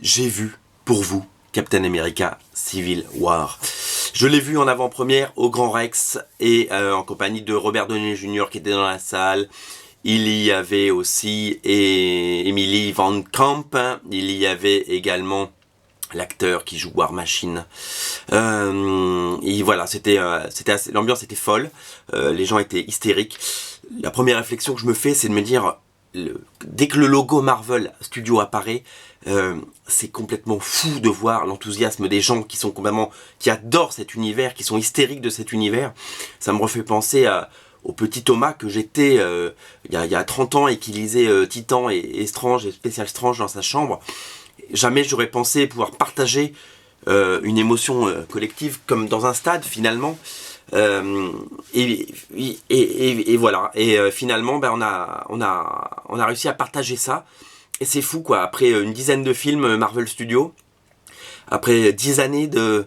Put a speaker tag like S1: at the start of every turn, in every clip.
S1: j'ai vu, pour vous, Captain America Civil War. Je l'ai vu en avant-première au Grand Rex et en compagnie de Robert Downey Jr. qui était dans la salle. Il y avait aussi Emily Van Camp. Il y avait également l'acteur qui joue War Machine. Et voilà, l'ambiance était folle. Les gens étaient hystériques. La première réflexion que je me fais, c'est de me dire, dès que le logo Marvel Studios apparaît, c'est complètement fou de voir l'enthousiasme des gens qui adorent cet univers, qui sont hystériques de cet univers. Ça me refait penser au petit Thomas que j'étais il y a 30 ans et qui lisait Titan et Strange et Special Strange dans sa chambre. Jamais j'aurais pensé pouvoir partager une émotion collective comme dans un stade finalement. Et voilà. Et finalement, on a réussi à partager ça. Et c'est fou quoi. Après une dizaine de films Marvel Studios, après 10 années de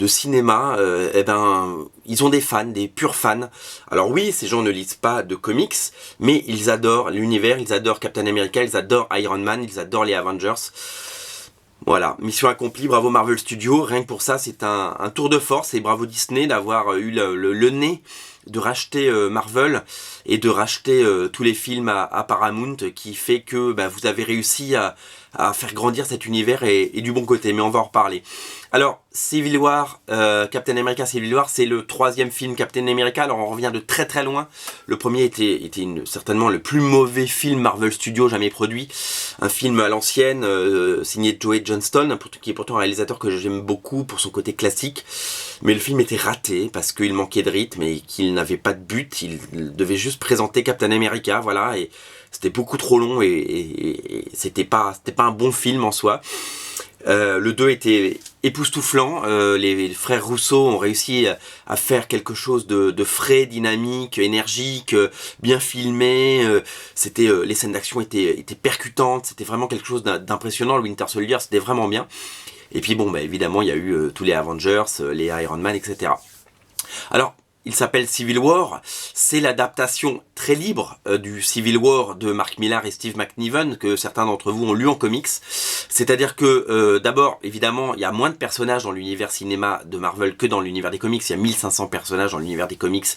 S1: cinéma, ils ont des fans, des purs fans. Alors oui, ces gens ne lisent pas de comics, mais ils adorent l'univers, ils adorent Captain America, ils adorent Iron Man, ils adorent les Avengers. Voilà, mission accomplie, bravo Marvel Studios. Rien que pour ça, c'est un tour de force, et bravo Disney d'avoir eu le nez de racheter Marvel et de racheter tous les films à Paramount, qui fait que vous avez réussi à faire grandir cet univers et du bon côté, mais on va en reparler. Alors, Civil War, Captain America Civil War, c'est le 3e film Captain America. Alors on revient de très très loin. Le premier était certainement le plus mauvais film Marvel Studios jamais produit. Un film à l'ancienne, signé Joey Johnston, qui est pourtant un réalisateur que j'aime beaucoup pour son côté classique. Mais le film était raté parce qu'il manquait de rythme et qu'il n'avait pas de but. Il devait juste présenter Captain America, voilà, et c'était beaucoup trop long et c'était pas un bon film en soi. Le 2 était époustouflant. Les frères Rousseau ont réussi à faire quelque chose de frais, dynamique, énergique, bien filmé. Les scènes d'action étaient percutantes. C'était vraiment quelque chose d'impressionnant. Le Winter Soldier, c'était vraiment bien. Et puis bon, évidemment, il y a eu tous les Avengers, les Iron Man, etc. Alors, il s'appelle Civil War, c'est l'adaptation très libre du Civil War de Mark Millar et Steve McNiven, que certains d'entre vous ont lu en comics. C'est-à-dire que, d'abord, évidemment, il y a moins de personnages dans l'univers cinéma de Marvel que dans l'univers des comics. Il y a 1500 personnages dans l'univers des comics,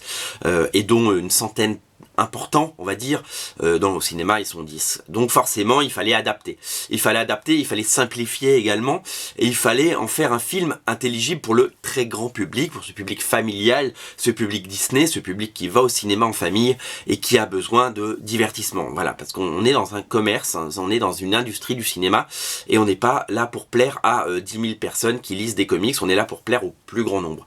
S1: et dont une centaine importants, on va dire, dans le cinéma ils sont 10. Donc forcément il fallait adapter, il fallait simplifier également, et il fallait en faire un film intelligible pour le très grand public, pour ce public familial, ce public Disney, ce public qui va au cinéma en famille et qui a besoin de divertissement. Voilà, parce qu'on est dans un commerce, on est dans une industrie du cinéma, et on n'est pas là pour plaire à 10 000 personnes qui lisent des comics, on est là pour plaire au plus grand nombre.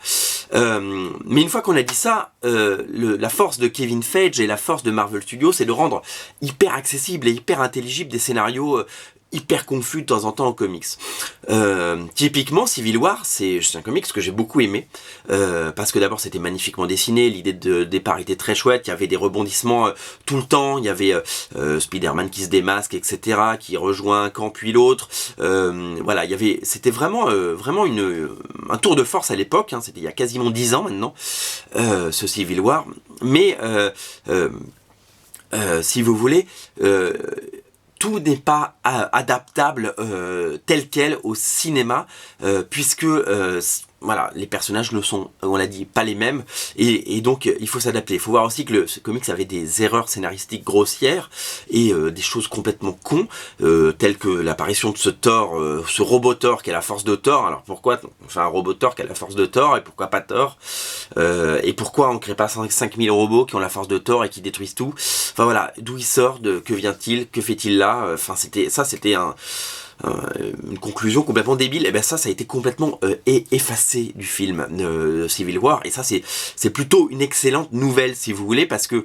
S1: Mais une fois qu'on a dit ça, la force de Kevin Feige et la force de Marvel Studios, c'est de rendre hyper accessible et hyper intelligible des scénarios hyper confus de temps en temps en comics. Typiquement, Civil War, c'est un comics que j'ai beaucoup aimé, parce que d'abord c'était magnifiquement dessiné, l'idée de départ était très chouette, il y avait des rebondissements tout le temps, il y avait Spider-Man qui se démasque, etc., qui rejoint un camp puis l'autre, voilà, c'était vraiment un tour de force à l'époque, hein, c'était il y a quasiment 10 ans maintenant, ce Civil War, mais si vous voulez, tout n'est pas adaptable tel quel au cinéma, puisque voilà, les personnages ne sont, on l'a dit, pas les mêmes, et donc il faut s'adapter. Il faut voir aussi que ce comics avait des erreurs scénaristiques grossières et des choses complètement cons, telles que l'apparition de ce Thor, ce robot Thor qui a la force de Thor. Alors pourquoi on fait un robot Thor qui a la force de Thor, et pourquoi pas Thor, et pourquoi on crée pas 5000 robots qui ont la force de Thor et qui détruisent tout. Enfin voilà, d'où il sort, que vient-il, que fait-il là. Enfin c'était une conclusion complètement débile. Et ça a été complètement effacé du film Civil War, et ça c'est plutôt une excellente nouvelle, si vous voulez, parce que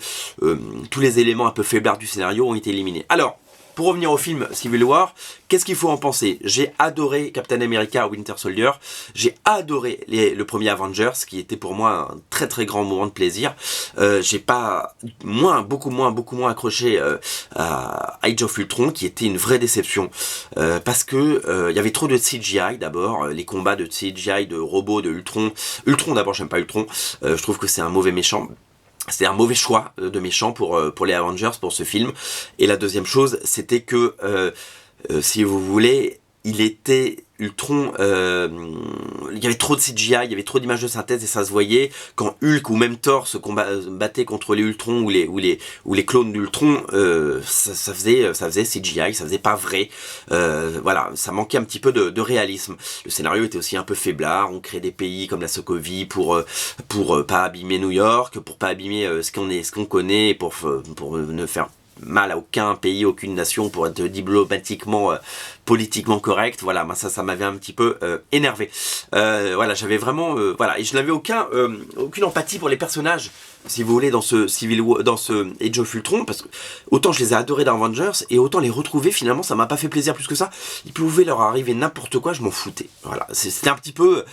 S1: tous les éléments un peu faiblards du scénario ont été éliminés. Alors, pour revenir au film Civil War, qu'est-ce qu'il faut en penser? J'ai adoré Captain America Winter Soldier, j'ai adoré le premier Avengers, qui était pour moi un très très grand moment de plaisir. J'ai beaucoup moins accroché à Age of Ultron, qui était une vraie déception, parce que il y avait trop de CGI. D'abord, les combats de CGI, de robots, de Ultron d'abord, j'aime pas Ultron, je trouve que c'est un mauvais méchant. C'était un mauvais choix de méchant pour les Avengers, pour ce film. Et la deuxième chose, c'était que, si vous voulez, Ultron, il y avait trop de CGI, il y avait trop d'images de synthèse et ça se voyait. Quand Hulk ou même Thor se battait contre les Ultrons ou les clones d'Ultron, ça faisait CGI, ça faisait pas vrai. Voilà, ça manquait un petit peu de réalisme. Le scénario était aussi un peu faiblard, on crée des pays comme la Sokovie pour pas abîmer New York, pour pas abîmer ce qu'on connaît, pour ne faire mal à aucun pays, aucune nation, pour être diplomatiquement, politiquement correct. Voilà, moi ça m'avait un petit peu énervé. Voilà, j'avais vraiment, voilà, et je n'avais aucune empathie pour les personnages, si vous voulez, dans ce Age of Ultron, parce que autant je les ai adorés dans Avengers, et autant les retrouver, finalement, ça m'a pas fait plaisir plus que ça. Il pouvait leur arriver n'importe quoi, je m'en foutais. Voilà, c'était un petit peu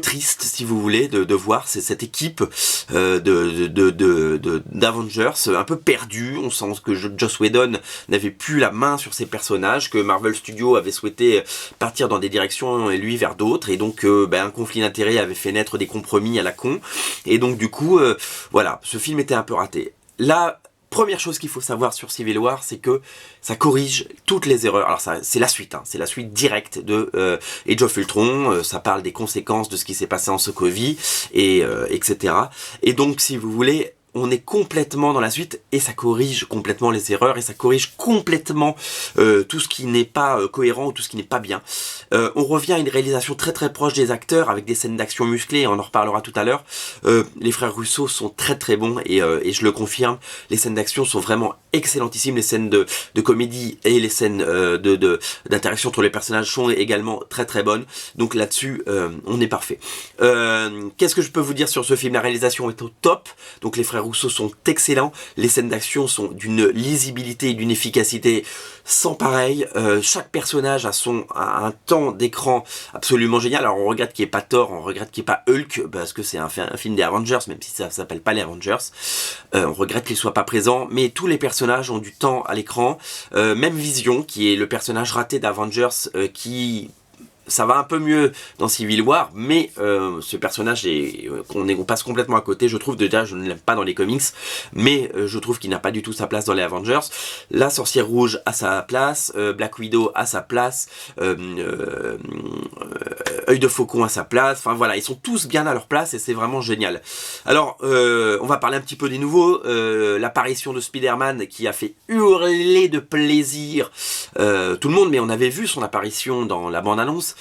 S1: triste, si vous voulez, de voir cette équipe d'Avengers un peu perdue. On sent que Joss Whedon n'avait plus la main sur ses personnages, que Marvel Studios avait souhaité partir dans des directions et lui vers d'autres, et donc un conflit d'intérêts avait fait naître des compromis à la con, et donc du coup voilà, ce film était un peu raté. La première chose qu'il faut savoir sur Civil War, c'est que ça corrige toutes les erreurs. Alors ça, c'est la suite, c'est la suite directe de Age of Ultron. Ça parle des conséquences de ce qui s'est passé en Sokovie, et etc. Et donc, si vous voulez, on est complètement dans la suite et ça corrige complètement les erreurs et ça corrige complètement tout ce qui n'est pas cohérent ou tout ce qui n'est pas bien. On revient à une réalisation très très proche des acteurs avec des scènes d'action musclées, on en reparlera tout à l'heure. Les frères Russo sont très très bons et je le confirme, les scènes d'action sont vraiment excellentissimes, les scènes de comédie et les scènes d'interaction entre les personnages sont également très très bonnes, donc là-dessus on est parfait. Qu'est-ce que je peux vous dire sur ce film? La réalisation est au top, donc les frères Russo sont excellents, les scènes d'action sont d'une lisibilité et d'une efficacité sans pareil, chaque personnage a un temps d'écran absolument génial. Alors on regrette qu'il n'y ait pas Thor, on regrette qu'il n'y ait pas Hulk, parce que c'est un film des Avengers, même si ça s'appelle pas les Avengers, on regrette qu'il ne soit pas présent, mais tous les personnages ont du temps à l'écran, même Vision, qui est le personnage raté d'Avengers, ça va un peu mieux dans Civil War, mais ce personnage on passe complètement à côté, je trouve. Déjà, je ne l'aime pas dans les comics, mais je trouve qu'il n'a pas du tout sa place dans les Avengers. La Sorcière Rouge a sa place, Black Widow a sa place, Œil de Faucon a sa place, enfin voilà, ils sont tous bien à leur place et c'est vraiment génial. Alors, on va parler un petit peu des nouveaux, l'apparition de Spider-Man qui a fait hurler de plaisir tout le monde, mais on avait vu son apparition dans la bande-annonce.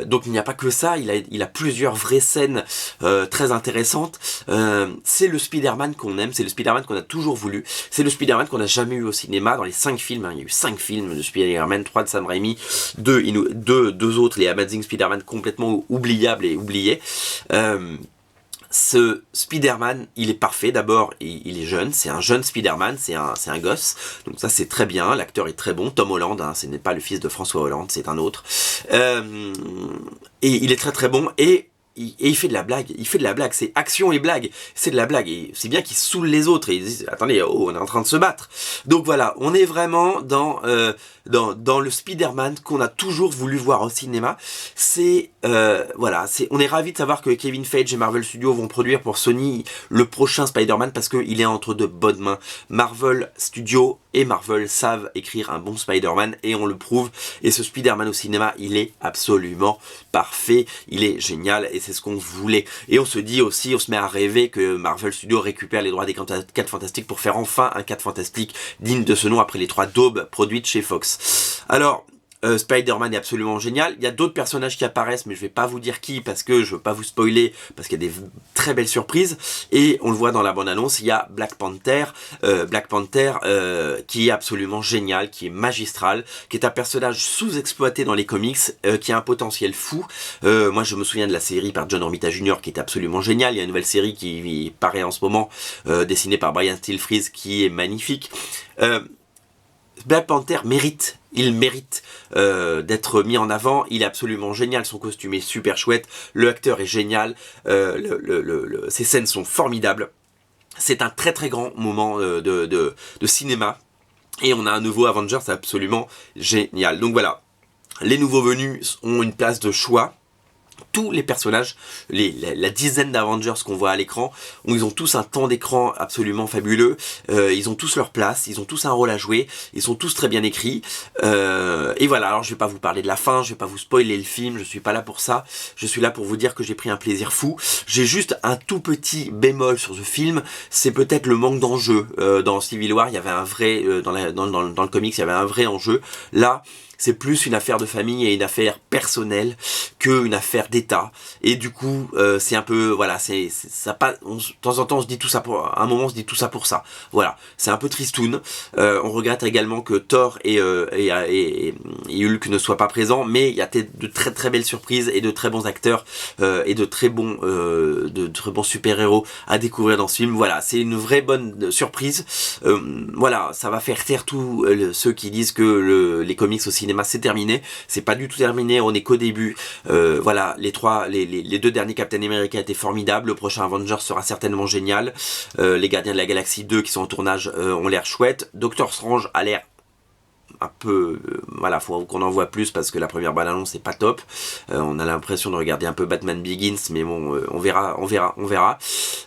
S1: Donc il n'y a pas que ça, il a plusieurs vraies scènes très intéressantes. C'est le Spider-Man qu'on aime, c'est le Spider-Man qu'on a toujours voulu, c'est le Spider-Man qu'on n'a jamais eu au cinéma dans les 5 films, il y a eu 5 films de Spider-Man, 3 de Sam Raimi, 2 autres, les Amazing Spider-Man complètement oubliables et oubliés. Ce Spider-Man, il est parfait. D'abord, il est jeune, c'est un jeune Spider-Man, c'est un gosse. Donc ça, c'est très bien. L'acteur est très bon. Tom Holland, ce n'est pas le fils de François Hollande, c'est un autre. Et il est très très bon. Et il fait de la blague, c'est action et blague, c'est de la blague, et c'est bien qu'il saoule les autres, et ils disent, attendez, on est en train de se battre. Donc voilà, on est vraiment dans le Spider-Man qu'on a toujours voulu voir au cinéma. Voilà, on est ravis de savoir que Kevin Feige et Marvel Studios vont produire pour Sony le prochain Spider-Man, parce qu'il est entre de bonnes mains. Marvel Studios et Marvel savent écrire un bon Spider-Man, et on le prouve, et ce Spider-Man au cinéma, il est absolument parfait, il est génial, et c'est ce qu'on voulait. Et on se dit aussi, on se met à rêver que Marvel Studios récupère les droits des 4 Fantastiques pour faire enfin un 4 Fantastique digne de ce nom après les 3 daubes produites chez Fox. Alors, Spider-Man est absolument génial. Il y a d'autres personnages qui apparaissent, mais je vais pas vous dire qui, parce que je veux pas vous spoiler, parce qu'il y a des très belles surprises. Et on le voit dans la bande-annonce, il y a Black Panther, qui est absolument génial, qui est magistral, qui est un personnage sous-exploité dans les comics, qui a un potentiel fou. Moi, je me souviens de la série par John Romita Jr. qui est absolument géniale. Il y a une nouvelle série qui paraît en ce moment, dessinée par Brian Stelfreeze, qui est magnifique. Black Panther mérite d'être mis en avant, il est absolument génial, son costume est super chouette, le acteur est génial, ses scènes sont formidables, c'est un très très grand moment de cinéma, et on a un nouveau Avengers absolument génial. Donc voilà, les nouveaux venus ont une place de choix, tous les personnages, la dizaine d'Avengers qu'on voit à l'écran, ils ont tous un temps d'écran absolument fabuleux, ils ont tous leur place, ils ont tous un rôle à jouer, ils sont tous très bien écrits, et voilà. Alors je vais pas vous parler de la fin, je vais pas vous spoiler le film, je suis pas là pour ça, je suis là pour vous dire que j'ai pris un plaisir fou. J'ai juste un tout petit bémol sur ce film, c'est peut-être le manque d'enjeu. Dans Civil War, il y avait un vrai, dans le comics, il y avait un vrai enjeu. Là, c'est plus une affaire de famille et une affaire personnelle qu'une affaire d'État. Et du coup, c'est un peu, voilà, ça pas. De temps en temps, on se dit tout ça pour. À un moment, on se dit tout ça pour ça. Voilà, c'est un peu tristoun. On regrette également que Thor et Hulk ne soient pas présents, mais il y a de très très belles surprises et de très bons acteurs et de très bons super-héros à découvrir dans ce film. Voilà, c'est une vraie bonne surprise. Voilà, ça va faire taire tous ceux qui disent que les comics au cinéma c'est terminé. C'est pas du tout terminé, on est qu'au début. Voilà, les deux derniers Captain America étaient formidables. Le prochain Avengers sera certainement génial. Les Gardiens de la Galaxie 2 qui sont en tournage ont l'air chouettes. Doctor Strange a l'air un peu, voilà, faut qu'on en voit plus parce que la première bande-annonce c'est pas top. On a l'impression de regarder un peu Batman Begins, mais bon, on verra.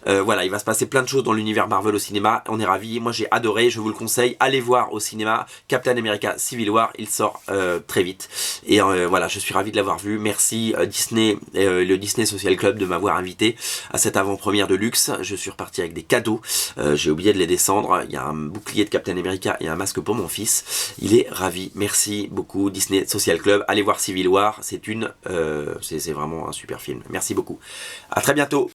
S1: Voilà, il va se passer plein de choses dans l'univers Marvel au cinéma. On est ravis. Moi j'ai adoré, je vous le conseille. Allez voir au cinéma Captain America Civil War, il sort très vite. Et voilà, je suis ravi de l'avoir vu. Merci Disney, le Disney Social Club de m'avoir invité à cette avant-première de luxe. Je suis reparti avec des cadeaux. J'ai oublié de les descendre. Il y a un bouclier de Captain America et un masque pour mon fils. Il est ravi. Merci beaucoup Disney Social Club. Allez voir Civil War, c'est vraiment un super film. Merci beaucoup. À très bientôt.